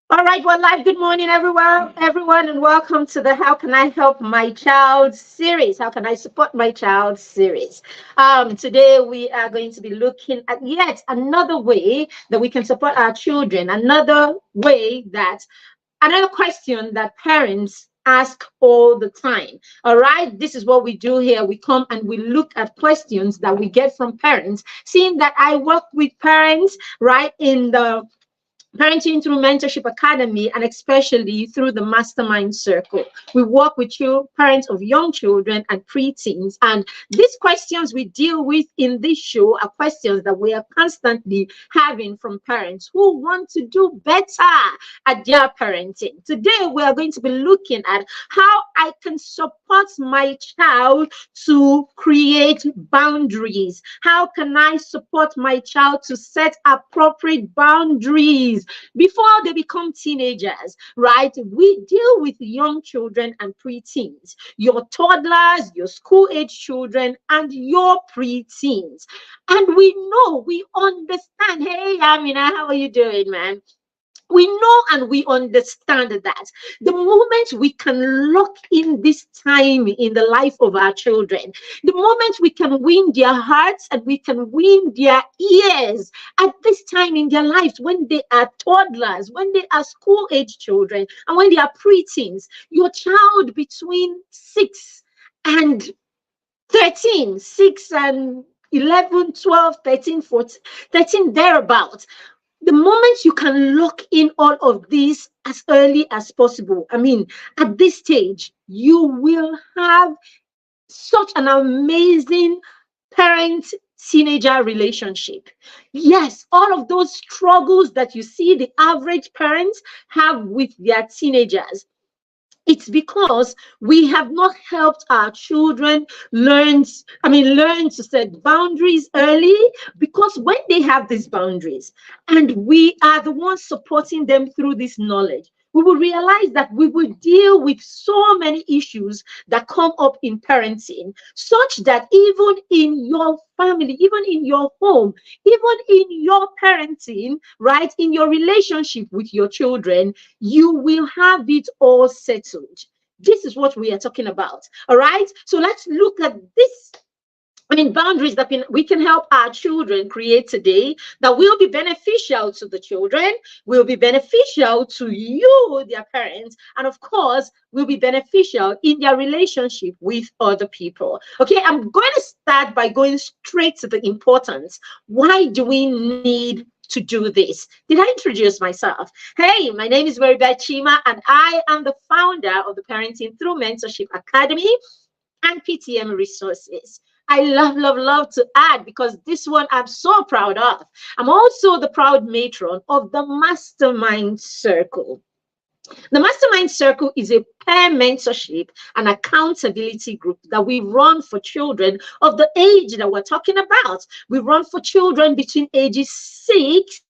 All right, well, good morning, everyone, and welcome to the How Can I Help My Child series. How can I support my child series? Today, we are going to be looking at yet another way that we can support our children, another question that parents ask all the time. All right, this is what we do here. We come and we look at questions that we get from parents. Seeing that I work with parents, right, in the Parenting through Mentorship Academy, and especially through the Mastermind Circle. We work with parents of young children and preteens. And these questions we deal with in this show are questions that we are constantly having from parents who want to do better at their parenting. Today, we are going to be looking at how I can support my child to create boundaries. How can I support my child to set appropriate boundaries before they become teenagers, right? We deal with young children and preteens, your toddlers, your school age children, and your preteens. And we understand. Hey, Amina, how are you doing, man? We know and we understand that the moment we can lock in this time in the life of our children, the moment we can win their hearts and we can win their ears at this time in their lives, when they are toddlers, when they are school age children, and when they are preteens, your child between 6 and 13, 6 and 11, 12, 13, 14, 13, thereabouts, the moment you can lock in all of this as early as possible, I mean, at this stage, you will have such an amazing parent teenager relationship. Yes, all of those struggles that you see the average parents have with their teenagers, it's because we have not helped our children learn to set boundaries early, because when they have these boundaries and we are the ones supporting them through this knowledge, we will realize that we will deal with so many issues that come up in parenting, such that even in your family, even in your home, even in your parenting, right, in your relationship with your children, you will have it all settled. This is what we are talking about. All right. So let's look at this. Boundaries that we can help our children create today that will be beneficial to the children, will be beneficial to you, their parents, and of course, will be beneficial in their relationship with other people. Okay, I'm going to start by going straight to the importance. Why do we need to do this? Did I introduce myself? Hey, my name is Maribeth Chima, and I am the founder of the Parenting Through Mentorship Academy and PTM Resources. I love to add, because this one I'm so proud of. I'm also the proud matron of the Mastermind Circle. The Mastermind Circle is a peer mentorship and accountability group that we run for children of the age that we're talking about. We run for children between ages 6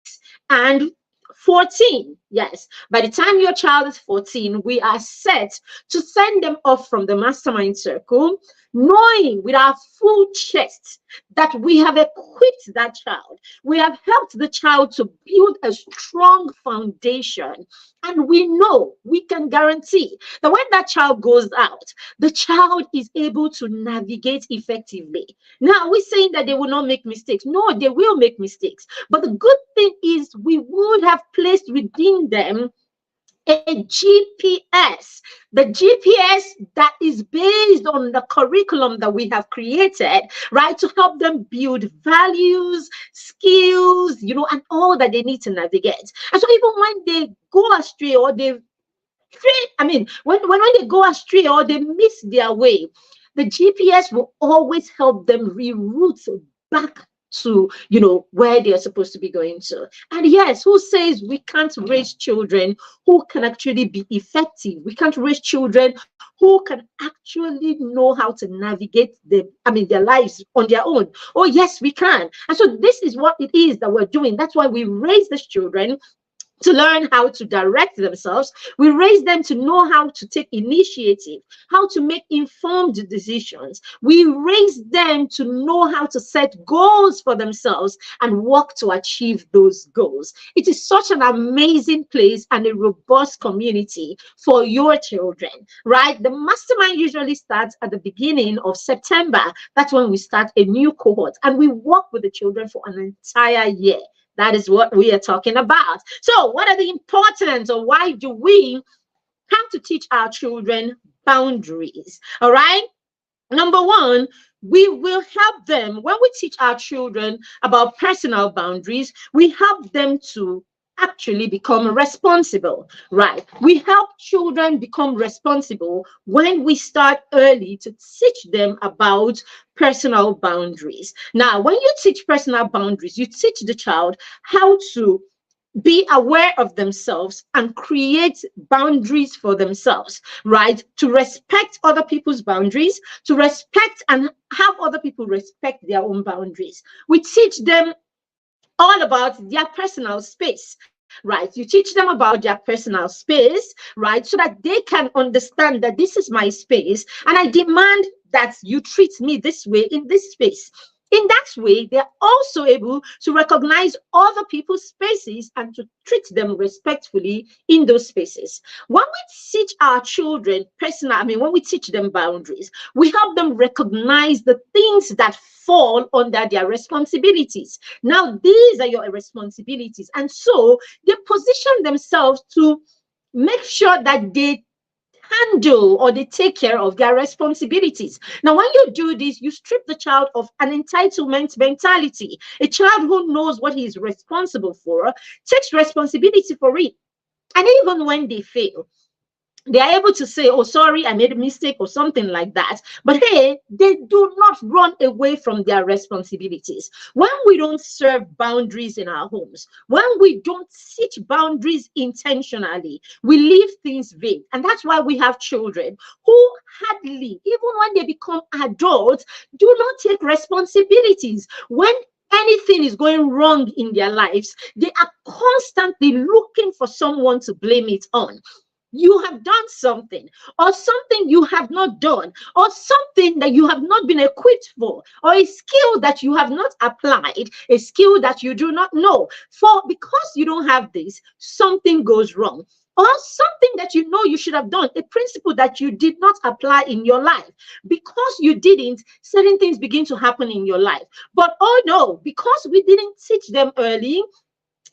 and 14. Yes, by the time your child is 14, we are set to send them off from the Mastermind Circle, knowing with our full chest that we have equipped that child. We have helped the child to build a strong foundation. And we know, we can guarantee that when that child goes out, the child is able to navigate effectively. Now, we're saying that they will not make mistakes. No, they will make mistakes. But the good thing is we would have placed within them a GPS, the GPS that is based on the curriculum that we have created, right, to help them build values, skills, and all that they need to navigate. And so even when they go astray or when they go astray or they miss their way, the GPS will always help them reroute back to where they are supposed to be going to. And yes, who says we can't raise children who can actually be effective? We can't raise children who can actually know how to navigate their lives on their own. Oh yes, we can. And so this is what it is that we're doing. That's why we raise these children to learn how to direct themselves. We raise them to know how to take initiative, how to make informed decisions. We raise them to know how to set goals for themselves and work to achieve those goals. It is such an amazing place and a robust community for your children, right? The mastermind usually starts at the beginning of September. That's when we start a new cohort, and we work with the children for an entire year. That is what we are talking about. So, what are the importance, or why do we have to teach our children boundaries? All right. Number one, we will help them when we teach our children about personal boundaries. We help them to actually become responsible, right? We help children become responsible when we start early to teach them about personal boundaries. Now, when you teach personal boundaries, you teach the child how to be aware of themselves and create boundaries for themselves, right? To respect other people's boundaries, to respect and have other people respect their own boundaries. We teach them all about their personal space, right? You teach them about their personal space, right? So that they can understand that this is my space and I demand that you treat me this way in this space. In that way, they're also able to recognize other people's spaces and to treat them respectfully in those spaces. When we teach our children when we teach them boundaries, we help them recognize the things that fall under their responsibilities. Now, these are your responsibilities. And so they position themselves to make sure that they handle or they take care of their responsibilities. Now, when you do this, you strip the child of an entitlement mentality. A child who knows what he is responsible for takes responsibility for it. And even when they fail, they are able to say, oh, sorry, I made a mistake or something like that. But hey, they do not run away from their responsibilities. When we don't serve boundaries in our homes, when we don't teach boundaries intentionally, we leave things vague. And that's why we have children who hardly, even when they become adults, do not take responsibilities. When anything is going wrong in their lives, they are constantly looking for someone to blame it on. You have done something, or something you have not done, or something that you have not been equipped for, or a skill that you have not applied, a skill that you do not know. For because you don't have this, something goes wrong. Or something that you know you should have done, a principle that you did not apply in your life. Because you didn't, certain things begin to happen in your life. But oh no, because we didn't teach them early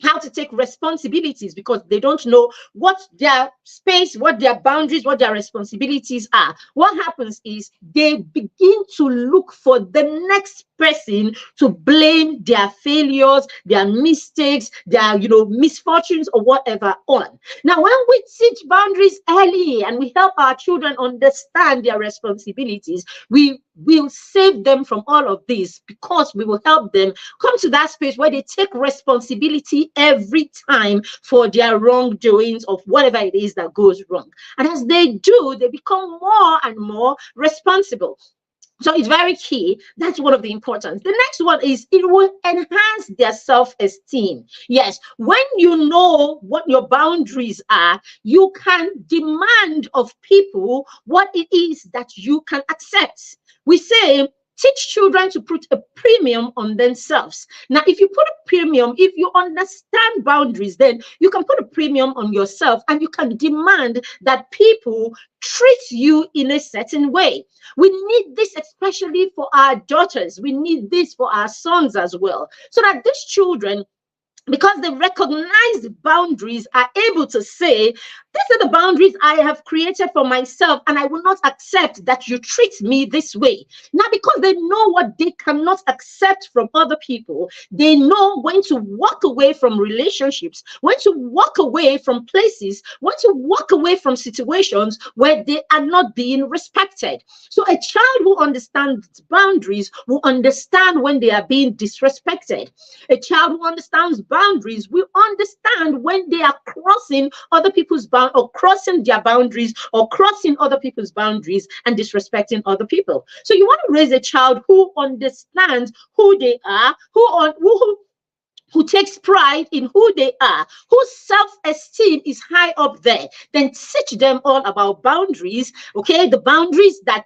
how to take responsibilities, because they don't know what their space, what their boundaries, what their responsibilities are. What happens is they begin to look for the next person to blame their failures, their mistakes, their misfortunes or whatever on. Now, when we teach boundaries early and we help our children understand their responsibilities, we will save them from all of this, because we will help them come to that space where they take responsibility every time for their wrongdoings of whatever it is that goes wrong. And as they do, they become more and more responsible. So it's very key. That's one of the importance. The next one is it will enhance their self-esteem. Yes, when you know what your boundaries are, you can demand of people what it is that you can accept. We say, teach children to put a premium on themselves. Now, if you put a premium, if you understand boundaries, then you can put a premium on yourself and you can demand that people treat you in a certain way. We need this especially for our daughters. We need this for our sons as well, so that these children, because they recognize the boundaries, are able to say, these are the boundaries I have created for myself, and I will not accept that you treat me this way. Now, because they know what they cannot accept from other people, they know when to walk away from relationships, when to walk away from places, when to walk away from situations where they are not being respected. So a child who understands boundaries will understand when they are being disrespected. A child who understands boundaries will understand when they are crossing other people's boundaries, or crossing their boundaries, or crossing other people's boundaries and disrespecting other people. So you want to raise a child who understands who they are, who who takes pride in who they are, whose self-esteem is high up there, then teach them all about boundaries, okay? The boundaries that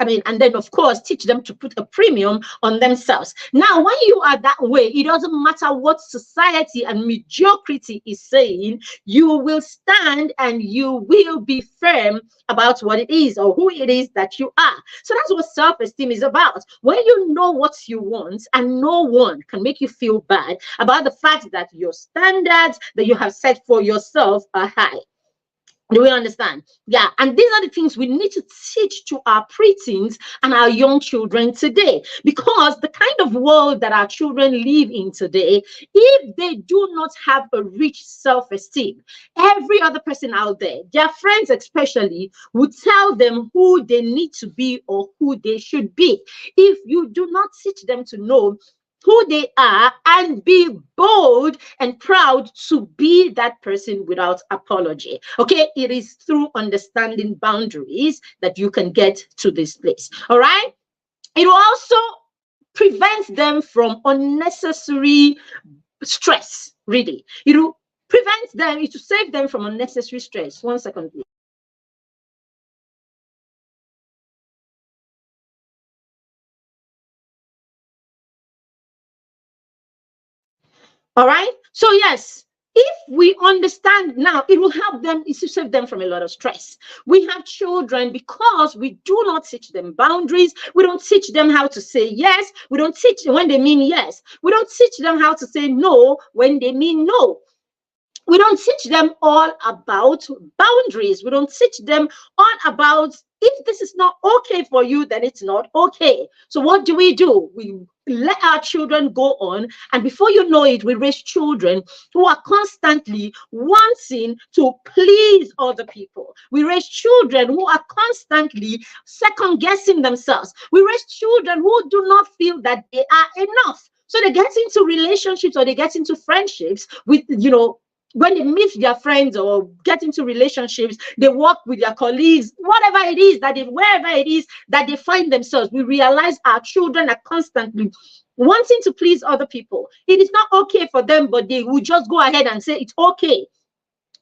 and then of course teach them to put a premium on themselves. Now, when you are that way, it doesn't matter what society and mediocrity is saying, you will stand and you will be firm about what it is or who it is that you are. So that's what self-esteem is about. When you know what you want and no one can make you feel bad about the fact that your standards that you have set for yourself are high. Do we understand? Yeah. And these are the things we need to teach to our preteens and our young children today, because the kind of world that our children live in today, if they do not have a rich self-esteem, every other person out there, their friends especially, would tell them who they need to be or who they should be. If you do not teach them to know who they are and be bold and proud to be that person without apology. Okay, it is through understanding boundaries that you can get to this place. All right, it will also prevent them from unnecessary stress. Really, it will prevent them, it will save them from unnecessary stress. 1 second, please. All right. So yes, if we understand now, it will help them, it will save them from a lot of stress. We have children, because we do not teach them boundaries. We don't teach them how to say yes. We don't teach them when they mean yes. We don't teach them how to say no when they mean no. We don't teach them all about boundaries. We don't teach them all about, if this is not okay for you, then it's not okay. So what do? We let our children go on, and before you know it, we raise children who are constantly wanting to please other people. We raise children who are constantly second guessing themselves. We raise children who do not feel that they are enough. So they get into relationships or they get into friendships with, when they meet their friends or get into relationships, they work with their colleagues, whatever it is wherever it is that they find themselves, we realize our children are constantly wanting to please other people. It is not okay for them, but they will just go ahead and say it's okay.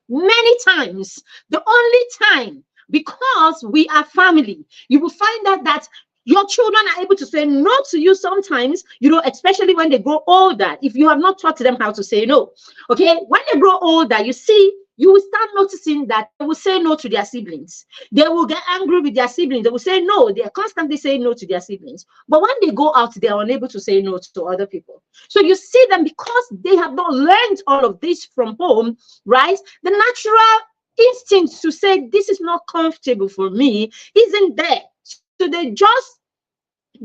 Many times, the only time, because we are family, you will find out that your children are able to say no to you sometimes, especially when they grow older, if you have not taught them how to say no. Okay, when they grow older, you will start noticing that they will say no to their siblings. They will get angry with their siblings. They will say no. They are constantly saying no to their siblings. But when they go out, they are unable to say no to other people. So you see them, because they have not learned all of this from home, right? The natural instinct to say this is not comfortable for me isn't there. So they just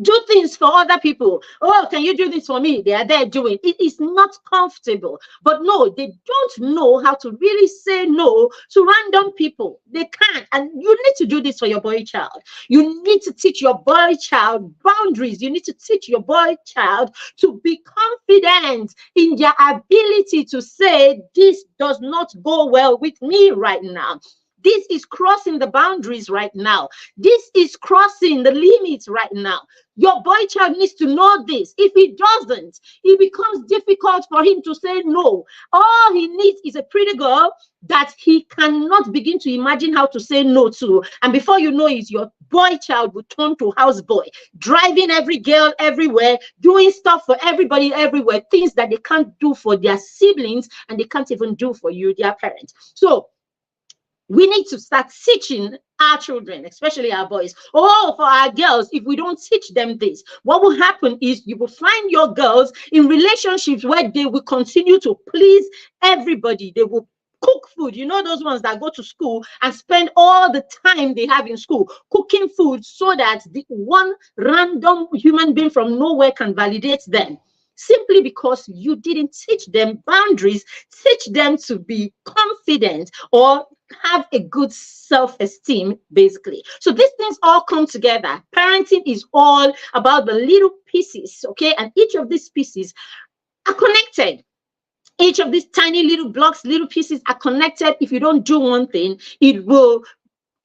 do things for other people. Oh, can you do this for me? They are there doing it. Is not comfortable. But no, they don't know how to really say no to random people. They can't. And you need to do this for your boy child. You need to teach your boy child boundaries. You need to teach your boy child to be confident in their ability to say, this does not go well with me right now. This is crossing the boundaries right now. This is crossing the limits right now. Your boy child needs to know this. If he doesn't, it becomes difficult for him to say no. All he needs is a pretty girl that he cannot begin to imagine how to say no to. And before you know it, your boy child will turn to houseboy, driving every girl everywhere, doing stuff for everybody everywhere, things that they can't do for their siblings and they can't even do for you, their parents. So we need to start teaching our children, especially our boys. Oh, for our girls, if we don't teach them this, what will happen is you will find your girls in relationships where they will continue to please everybody. They will cook food. You know, those ones that go to school and spend all the time they have in school cooking food so that the one random human being from nowhere can validate them. Simply because you didn't teach them boundaries, teach them to be confident or have a good self-esteem, basically. So these things all come together. Parenting is all about the little pieces, okay? And each of these pieces are connected. Each of these tiny little blocks, little pieces are connected. If you don't do one thing, the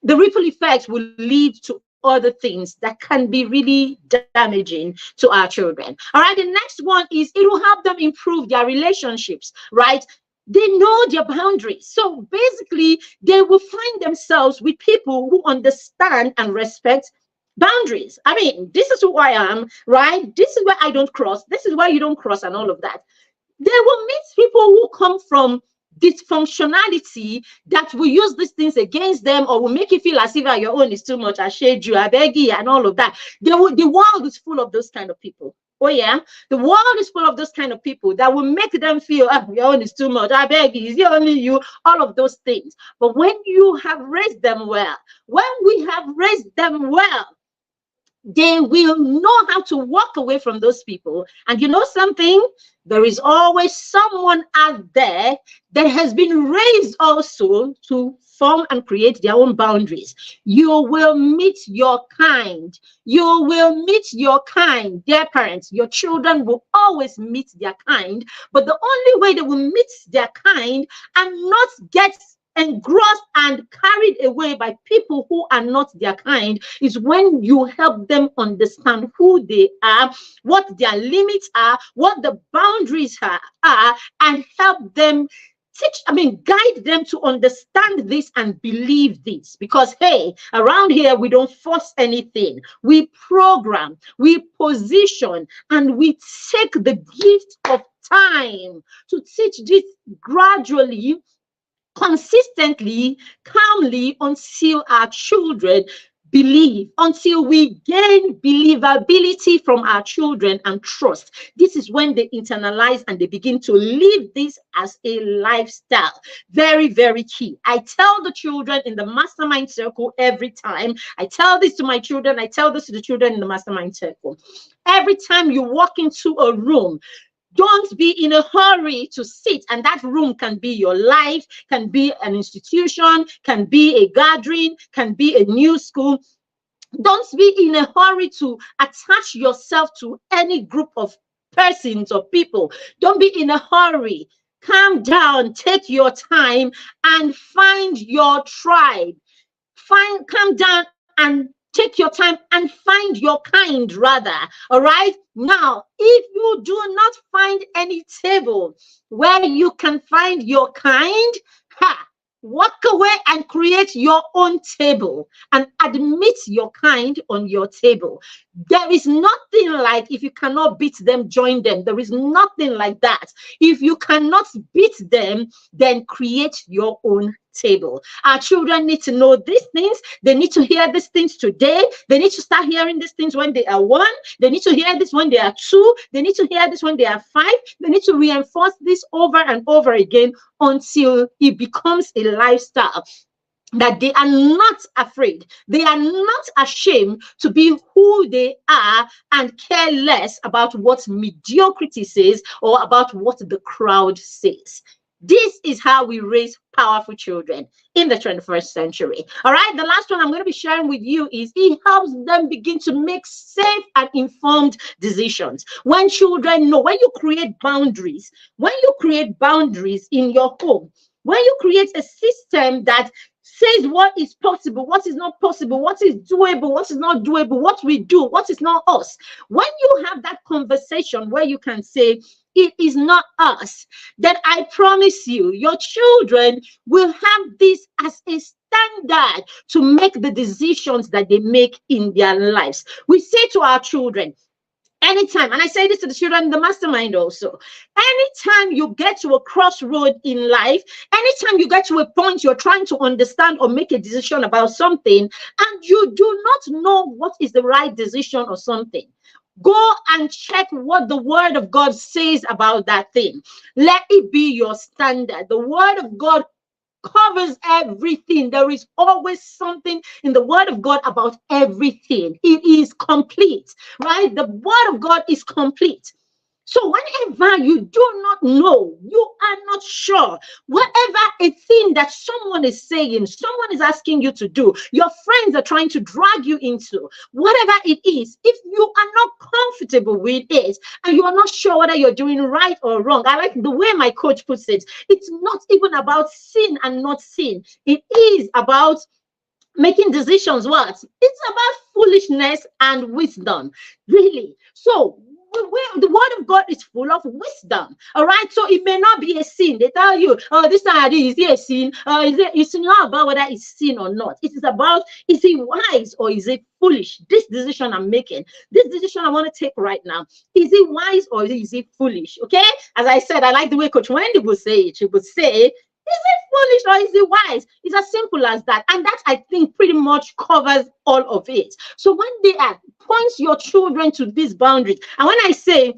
ripple effects will lead to other things that can be really damaging to our children. All right, the next one is it will help them improve their relationships, right? They know their boundaries. So basically, they will find themselves with people who understand and respect boundaries. I mean, this is who I am, right? This is where I don't cross. This is where you don't cross, and all of that. They will meet people who come from dysfunctionality that will use these things against them or will make you feel as if your own is too much. I shade you, I beg you, and all of that. The world is full of those kind of people. Oh yeah, the world is full of those kind of people that will make them feel, ah, your own is too much. I beg you, is it only you? All of those things. But when you have raised them well, when we have raised them well, they will know how to walk away from those people. And you know something? There is always someone out there that has been raised also to form and create their own boundaries. You will meet your kind. You will meet your kind, dear parents. Your children will always meet their kind. But the only way they will meet their kind and not get engrossed and carried away by people who are not their kind is when you help them understand who they are, what their limits are, what the boundaries are, and help them guide them to understand this and believe this. Because hey, around here we don't force anything. We program, we position, and we take the gift of time to teach this gradually, consistently, calmly, until our children believe, until we gain believability from our children and trust. This is when they internalize and they begin to live this as a lifestyle. Very, very key. I tell the children in the mastermind circle every time. I tell this to my children. I tell this to the children in the mastermind circle. Every time you walk into a room, don't be in a hurry to sit. And that room can be your life, can be an institution, can be a gathering, can be a new school. Don't be in a hurry to attach yourself to any group of persons or people. Don't be in a hurry. Calm down, take your time, and find your tribe. Calm down and take your time and find your kind, rather. All right. Now, if you do not find any table where you can find your kind, walk away and create your own table and admit your kind on your table. There is nothing like, if you cannot beat them, join them. There is nothing like that. If you cannot beat them, then create your own table. Our children need to know these things. They need to hear these things today. They need to start hearing these things when they are 1. They need to hear this when they are 2. They need to hear this when they are 5. They need to reinforce this over and over again until it becomes a lifestyle that they are not afraid. They are not ashamed to be who they are and care less about what mediocrity says or about what the crowd says. This is how we raise powerful children in the 21st century. All right, the last one I'm going to be sharing with you is it helps them begin to make safe and informed decisions. When children know, when you create boundaries in your home, when you create a system that says what is possible, what is not possible, what is doable, what is not doable, what we do, what is not us. When you have that conversation where you can say, it is not us, then I promise you, your children will have this as a standard to make the decisions that they make in their lives. We say to our children, anytime, and I say this to the children in the mastermind also, anytime you get to a crossroad in life, anytime you get to a point you're trying to understand or make a decision about something, and you do not know what is the right decision or something, go and check what the word of God says about that thing. Let it be your standard. The word of God covers everything. There is always something in the word of God about everything. It is complete, right? The word of God is complete. So whenever you do not know, you are not sure, whatever a thing that someone is saying, someone is asking you to do, your friends are trying to drag you into, whatever it is, if you are not comfortable with it and you are not sure whether you're doing right or wrong, I like the way my coach puts it. It's not even about sin and not sin. It is about making decisions. What? It's about foolishness and wisdom, really. So the word of God is full of wisdom. All right. So it may not be a sin. They tell you, oh, this idea, is it a sin? It's not about whether it's sin or not. It is about, is it wise or is it foolish? This decision I'm making, this decision I want to take right now, is it wise or is it foolish? Okay. As I said, I like the way Coach Wendy would say it. She would say, is it foolish or is it wise? It's as simple as that. And that, I think, pretty much covers all of it. So when they are, point your children to these boundaries. And when I say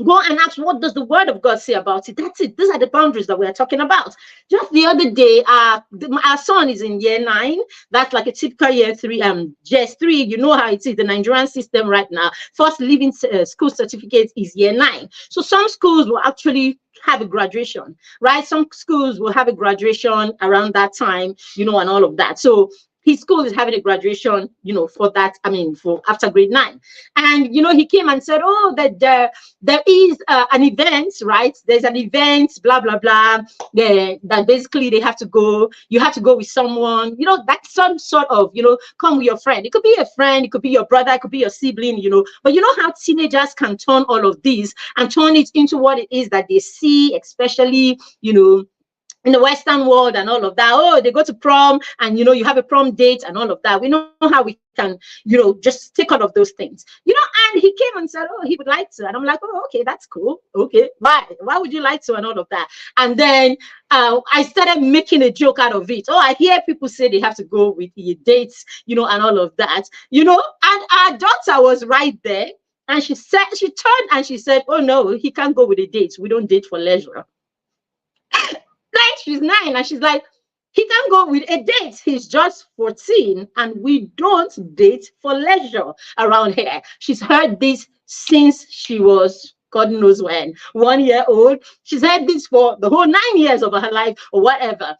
go and ask, what does the word of God say about it? That's it. These are the boundaries that we're talking about. Just the other day, our son is in year 9. That's like a typical year 3, just 3. You know how it is, the Nigerian system right now. First leaving school certificate is year 9. So some schools will actually have a graduation, right? Some schools will have a graduation around that time, and all of that. So his school is having a graduation, for that, for after grade 9. And, he came and said, oh, that there is an event, right? There's an event, blah, blah, blah, that basically they have to go, you have to go with someone, that's some sort of, come with your friend. It could be a friend, it could be your brother, it could be your sibling, but you know how teenagers can turn all of these and turn it into what it is that they see, especially, in the Western world and all of that. Oh, they go to prom and, you have a prom date and all of that. We know how we can, just take all of those things, and he came and said, oh, he would like to. And I'm like, oh, okay, that's cool. Okay, why? Why would you like to? And all of that. And then I started making a joke out of it. Oh, I hear people say they have to go with the dates, and all of that, and our daughter was right there. And she turned and she said, oh, no, he can't go with the dates. We don't date for leisure. Like, she's 9 and she's like, he can go with a date. He's just 14 and we don't date for leisure around here. She's heard this since she was, God knows when, 1 year old. She's heard this for the whole 9 years of her life or whatever.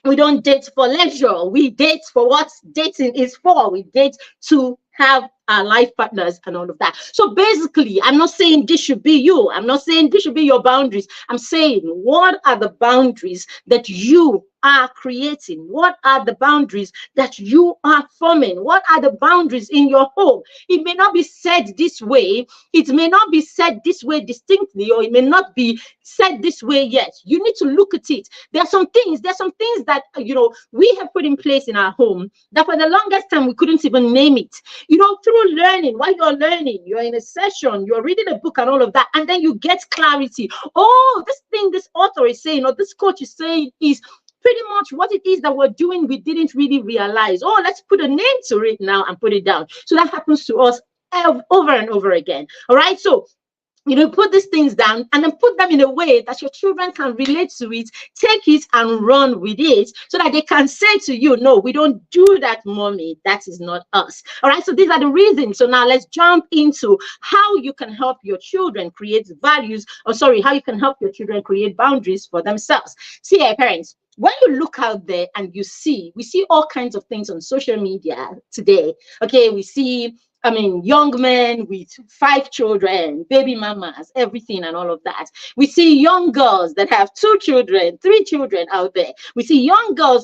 We don't date for leisure. We date for what dating is for. We date to have our life partners and all of that. So basically, I'm not saying this should be you. I'm not saying this should be your boundaries. I'm saying, what are the boundaries that you are creating? What are the boundaries that you are forming? What are the boundaries in your home? It may not be said this way. It may not be said this way distinctly, or it may not be said this way yet. You need to look at it. There's some things that, we have put in place in our home that for the longest time we couldn't even name it. Through learning, while you're learning, you're in a session, you're reading a book and all of that, and then you get clarity. Oh, this thing this author is saying, or this coach is saying, is pretty much what it is that we're doing. We didn't really realize. Oh, let's put a name to it now and put it down. So that happens to us over and over again. All right. So, put these things down and then put them in a way that your children can relate to it, take it and run with it, so that they can say to you, no, we don't do that, mommy. That is not us. All right. So these are the reasons. So now let's jump into how you can help your children create values, how you can help your children create boundaries for themselves. See, parents, when you look out there and we see all kinds of things on social media today. Okay, we see young men with 5 children, baby mamas, everything and all of that. We see young girls that have 2 children, 3 children out there. We see young girls.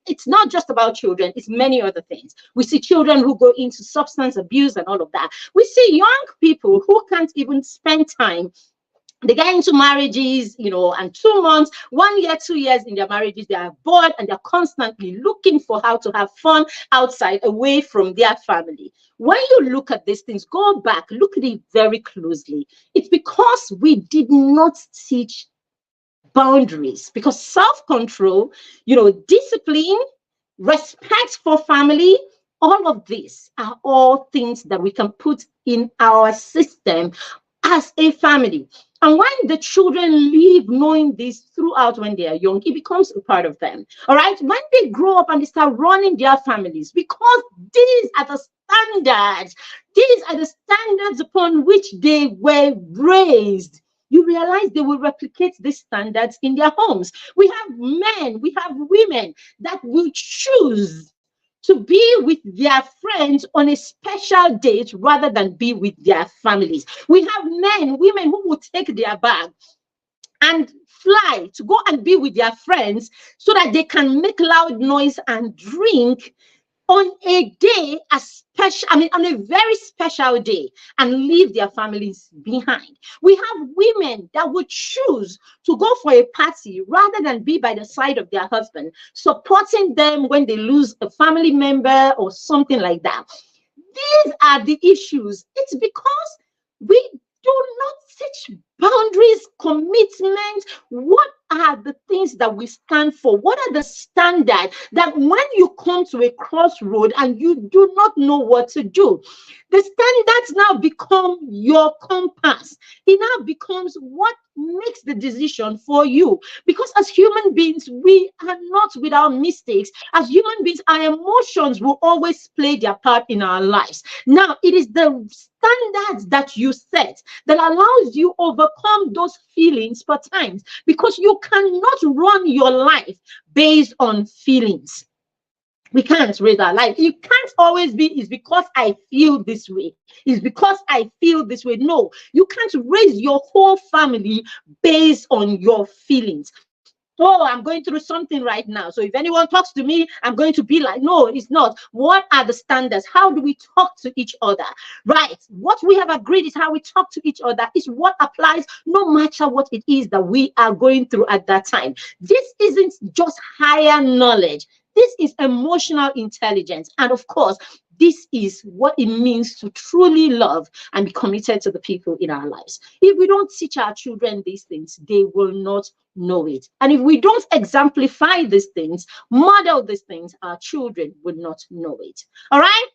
It's not just about children. It's many other things. We see children who go into substance abuse and all of that. We see young people who can't even spend time. They get into marriages, and 2 months, 1 year, 2 years in their marriages, they are bored and they're constantly looking for how to have fun outside, away from their family. When you look at these things, go back, look at it very closely. It's because we did not teach boundaries, because self-control, discipline, respect for family, all of these are all things that we can put in our system as a family. And when the children live knowing this throughout when they are young, it becomes a part of them. All right. When they grow up and they start running their families, because these are the standards, upon which they were raised, you realize they will replicate these standards in their homes. We have men, we have women that will choose to be with their friends on a special date rather than be with their families. We have men, women who will take their bag and fly to go and be with their friends so that they can make loud noise and drink on a day, a special, on a very special day, and leave their families behind. We have women that would choose to go for a party rather than be by the side of their husband, supporting them when they lose a family member or something like that. These are the issues. It's because we do not set boundaries, commitments. What are the things that we stand for? What are the standards that when you come to a crossroad and you do not know what to do, the standards now become your compass. It now becomes what makes the decision for you. Because as human beings, we are not without mistakes. As human beings, our emotions will always play their part in our lives. Now, it is the standards that you set that allows you overcome those feelings per times, because you cannot run your life based on feelings. We can't raise our life. It can't always be, it's because I feel this way. It's because I feel this way. No, you can't raise your whole family based on your feelings. Oh, I'm going through something right now, so if anyone talks to me, I'm going to be like, no, it's not. What are the standards? How do we talk to each other? Right. What we have agreed is how we talk to each other is what applies no matter what it is that we are going through at that time. This isn't just higher knowledge. This is emotional intelligence. And of course, this is what it means to truly love and be committed to the people in our lives. If we don't teach our children these things, they will not know it. And if we don't exemplify these things, model these things, our children will not know it. All right?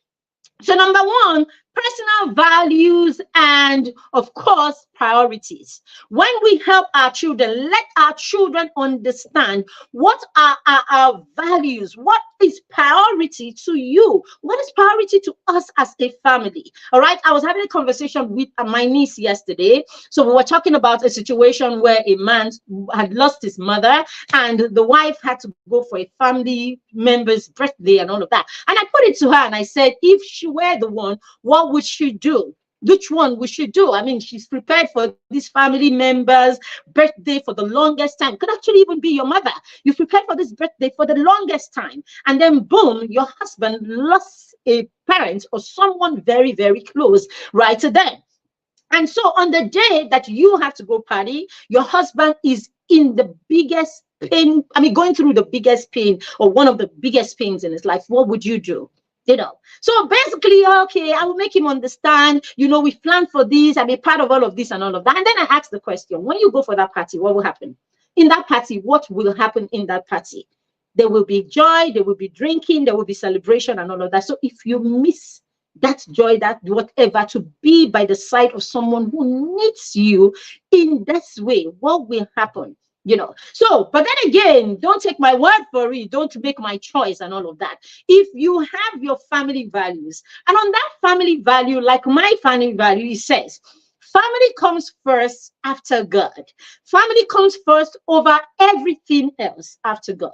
So number one, personal values and, of course, priorities. When we help our children, let our children understand what are our values, what is priority to you, what is priority to us as a family. All right, I was having a conversation with my niece yesterday. So we were talking about a situation where a man had lost his mother and the wife had to go for a family member's birthday and all of that. And I put it to her and I said, if she were the one, what would she do? Which one we should do? I mean, she's prepared for this family member's birthday for the longest time. Could actually even be your mother. You prepared for this birthday for the longest time. And then boom, your husband lost a parent or someone very, very close right to them. And so on the day that you have to go party, your husband is in the biggest pain. I mean, going through the biggest pain or one of the biggest pains in his life. What would you do? So basically, okay, I will make him understand, we've planned for this, I'll be part of all of this and all of that. And then I ask the question, when you go for that party, what will happen? In that party, what will happen in that party? There will be joy, there will be drinking, there will be celebration and all of that. So if you miss that joy, that whatever, to be by the side of someone who needs you in this way, what will happen? So, but then again, don't take my word for it. Don't make my choice and all of that. If you have your family values, and on that family value, like my family value, it says, family comes first after God. Family comes first over everything else after God.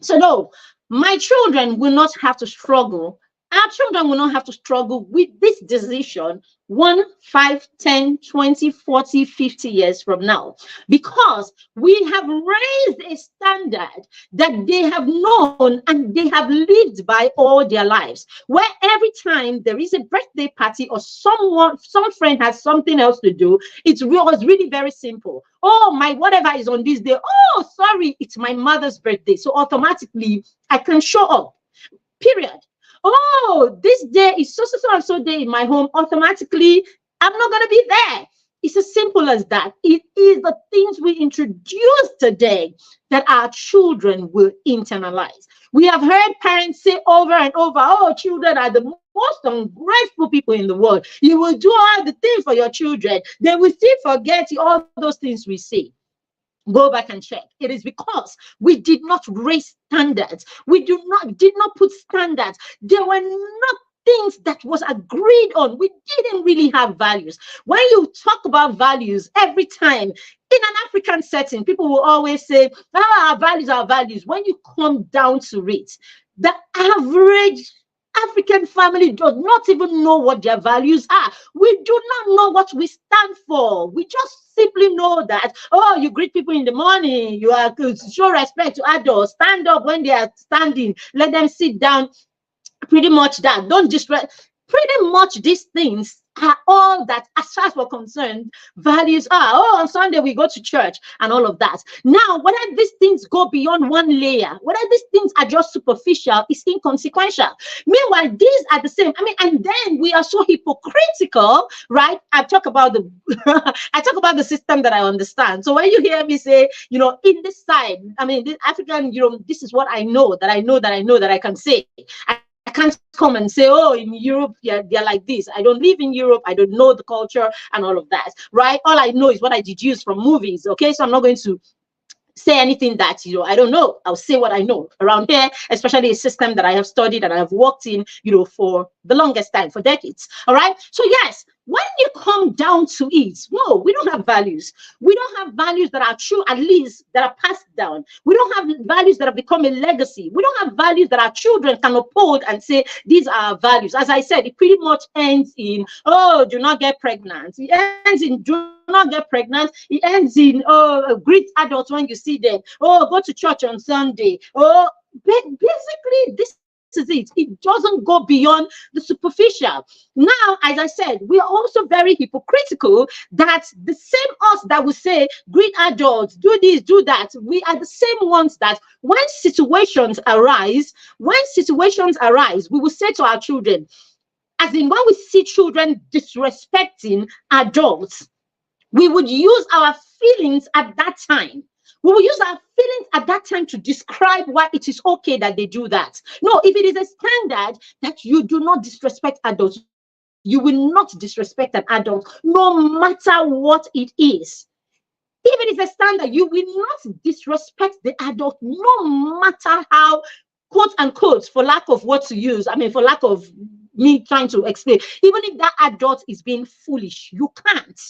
So no, my children will not have to struggle. Our children will not have to struggle with this decision 1, 5, 10, 20, 40, 50 years from now, because we have raised a standard that they have known and they have lived by all their lives, where every time there is a birthday party or some friend has something else to do, it was really very simple. Oh, my whatever is on this day. Oh, sorry, it's my mother's birthday. So automatically I can show up, period. Oh, this day is so and so day in my home. Automatically, I'm not going to be there. It's as simple as that. It is the things we introduce today that our children will internalize. We have heard parents say over and over, oh, children are the most ungrateful people in the world. You will do all the things for your children. They will still forget all those things we say. Go back and check. It is because we did not raise standards. We did not put standards. There were not things that was agreed on. We didn't really have values. When you talk about values, every time in an African setting, people will always say, our values are values. When you come down to it, the average African family does not even know what their values are. We do not know what we stand for. We just simply know that, oh, you greet people in the morning, you are to show respect to adults, stand up when they are standing, let them sit down. Pretty much that. Don't disrespect. Pretty much these things are all that, as far as we're concerned, values are. Oh, on Sunday we go to church and all of that. Now, whether these things go beyond one layer, whether these things are just superficial, is inconsequential. Meanwhile, these are the same. I mean, and then we are so hypocritical, right? I talk about the I talk about the system that I understand. So when you hear me say, in this side, I mean, this African, this is what I know, that I know, that I know, that I can say. I can't come and say, oh, in Europe, they're like this. I don't live in Europe. I don't know the culture and all of that, right? All I know is what I deduce from movies, okay? So I'm not going to say anything that I don't know. I'll say what I know around here, especially a system that I have studied and I have worked in, for the longest time, for decades. All right. So yes, when you come down to it, no, we don't have values. We don't have values that are true, at least that are passed down. We don't have values that have become a legacy. We don't have values that our children can uphold and say, these are our values. As I said, it pretty much ends in, oh, do not get pregnant. It ends in, do not get pregnant. It ends in, oh, greet adults when you see them. Oh, go to church on Sunday. Oh, basically, this is it. It doesn't go beyond the superficial. Now, as I said, we are also very hypocritical that the same us that will say, greet adults, do this, do that, we are the same ones that when situations arise, we will say to our children, as in when we see children disrespecting adults, we would use our feelings at that time. We will use our feelings at that time to describe why it is okay that they do that. No, if it is a standard that you do not disrespect adults, you will not disrespect an adult, no matter what it is. If it is a standard, you will not disrespect the adult, no matter how, quote unquote, for lack of what to use, I mean, for lack of me trying to explain, even if that adult is being foolish, you can't.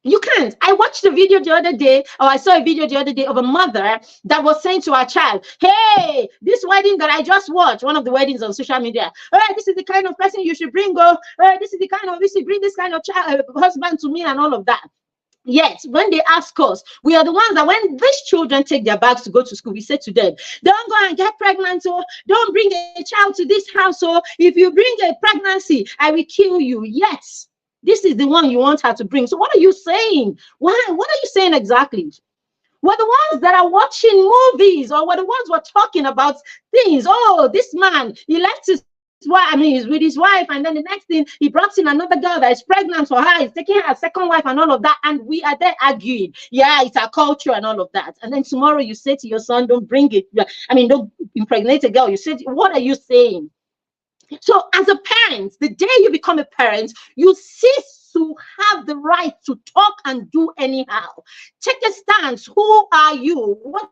You can't. I watched a video the other day, or I saw a video the other day of a mother that was saying to her child, hey, this wedding that I just watched, one of the weddings on social media, this is the kind of person you should bring, this is the kind of, you should bring this kind of child, husband to me and all of that. Yet, when they ask us, we are the ones that when these children take their bags to go to school, we say to them, don't go and get pregnant, or don't bring a child to this house, or if you bring a pregnancy, I will kill you. Yes. This is the one you want her to bring. So what are you saying? Why? What are you saying exactly? We're the ones that are watching movies, or we're the ones who are talking about things. Oh, this man, he left his wife, I mean, he's with his wife, and then the next thing, he brought in another girl that is pregnant for her, he's taking her second wife and all of that, and we are there arguing. Yeah, it's our culture and all of that. And then tomorrow you say to your son, don't bring it. I mean, don't impregnate a girl. You said, what are you saying? So as a parent, the day you become a parent, you cease to have the right to talk and do anyhow. Take a stance. Who are you? What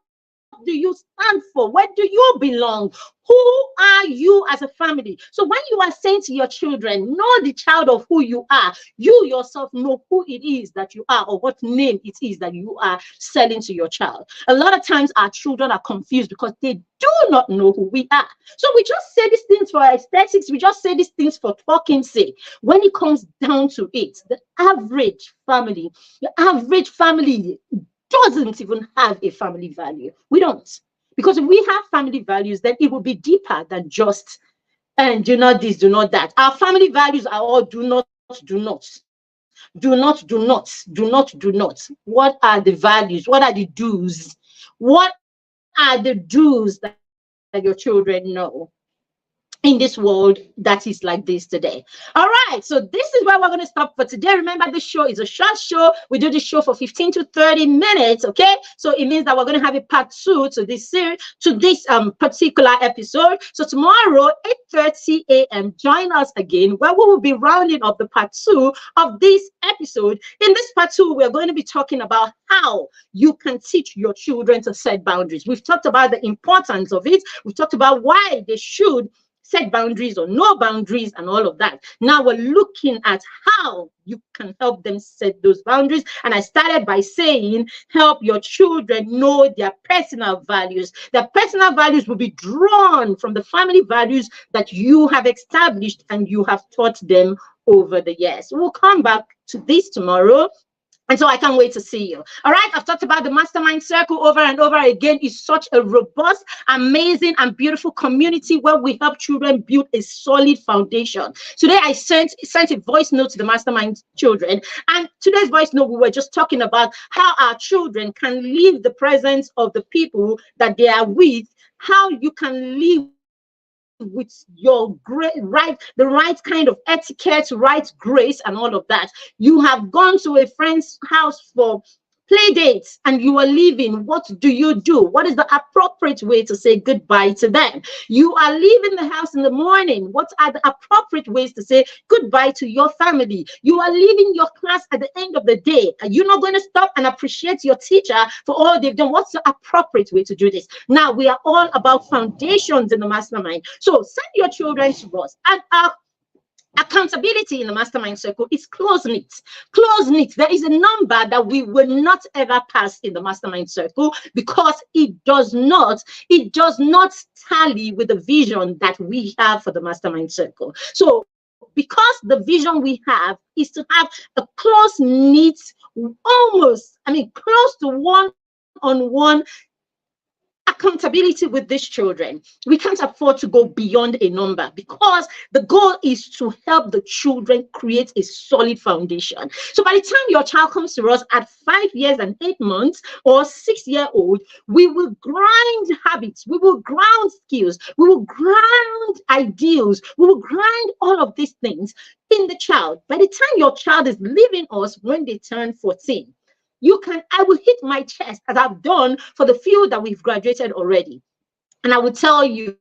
do you stand for? Where do you belong? Who are you as a family? So when you are saying to your children, know the child of who you are, you yourself know who it is that you are, or what name it is that you are selling to your child. A lot of times our children are confused because they do not know who we are. So we just say these things for aesthetics. We just say these things for talking's sake. When it comes down to it, the average family doesn't even have a family value. We don't. Because if we have family values, then it will be deeper than just, and do not this, do not that. Our family values are all do not, do not. Do not, do not, do not, do not. What are the values? What are the do's? What are the do's that your children know in this world that is like this today? All right, so this is where we're going to stop for today. Remember, this show is a short show. We do this show for 15 to 30 minutes, okay? So it means that we're going to have a part 2 to this series, to this particular episode. So tomorrow, 8:30 a.m., join us again, where we will be rounding up the part 2 of this episode. In this part 2, we're going to be talking about how you can teach your children to set boundaries. We've talked about the importance of it. We've talked about why they should set boundaries or no boundaries and all of that. Now we're looking at how you can help them set those boundaries. And I started by saying, help your children know their personal values. Their personal values will be drawn from the family values that you have established and you have taught them over the years. We'll come back to this tomorrow. And so I can't wait to see you. All right. I've talked about the Mastermind Circle over and over again. It's such a robust, amazing, and beautiful community where we help children build a solid foundation. Today, I sent a voice note to the Mastermind children. And today's voice note, we were just talking about how our children can leave the presence of the people that they are with, how you can live with your the right kind of etiquette, right grace, and all of that. You have gone to a friend's house for play dates and you are leaving. What do? What is the appropriate way to say goodbye to them? You are leaving the house in the morning. What are the appropriate ways to say goodbye to your family? You are leaving your class at the end of the day. Are you not going to stop and appreciate your teacher for all they've done? What's the appropriate way to do this? Now, we are all about foundations in the Mastermind. So send your children to us. And accountability in the Mastermind Circle is close knit. Close knit. There is a number that we will not ever pass in the Mastermind Circle because it does not tally with the vision that we have for the Mastermind Circle. So because the vision we have is to have a close knit, close to one-on-one accountability with these children. We can't afford to go beyond a number because the goal is to help the children create a solid foundation. So by the time your child comes to us at 5 years and 8 months or 6-year-old, we will grind habits, we will ground skills, we will ground ideals, we will grind all of these things in the child. By the time your child is leaving us when they turn 14, I will hit my chest as I've done for the few that we've graduated already. And I will tell you,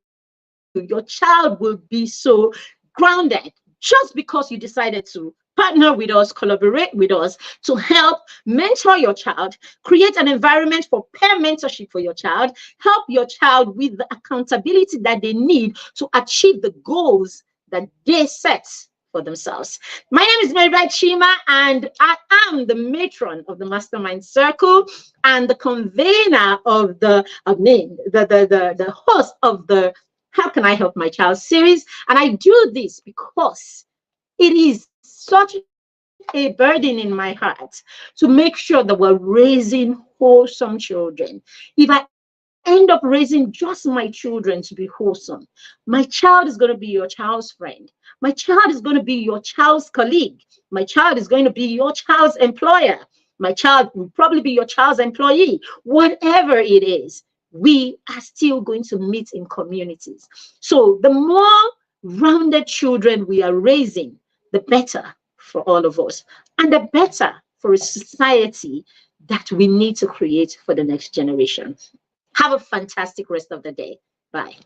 your child will be so grounded just because you decided to partner with us, collaborate with us to help mentor your child, create an environment for peer mentorship for your child, help your child with the accountability that they need to achieve the goals that they set for themselves. My name is Mary Chima, and I am the matron of the Mastermind Circle and the convener of the host of the How Can I Help My Child series. And I do this because it is such a burden in my heart to make sure that we're raising wholesome children. If I end up raising just my children to be wholesome, my child is going to be your child's friend. My child is going to be your child's colleague. My child is going to be your child's employer. My child will probably be your child's employee. Whatever it is, we are still going to meet in communities. So the more rounded children we are raising, the better for all of us, and the better for a society that we need to create for the next generation. Have a fantastic rest of the day. Bye.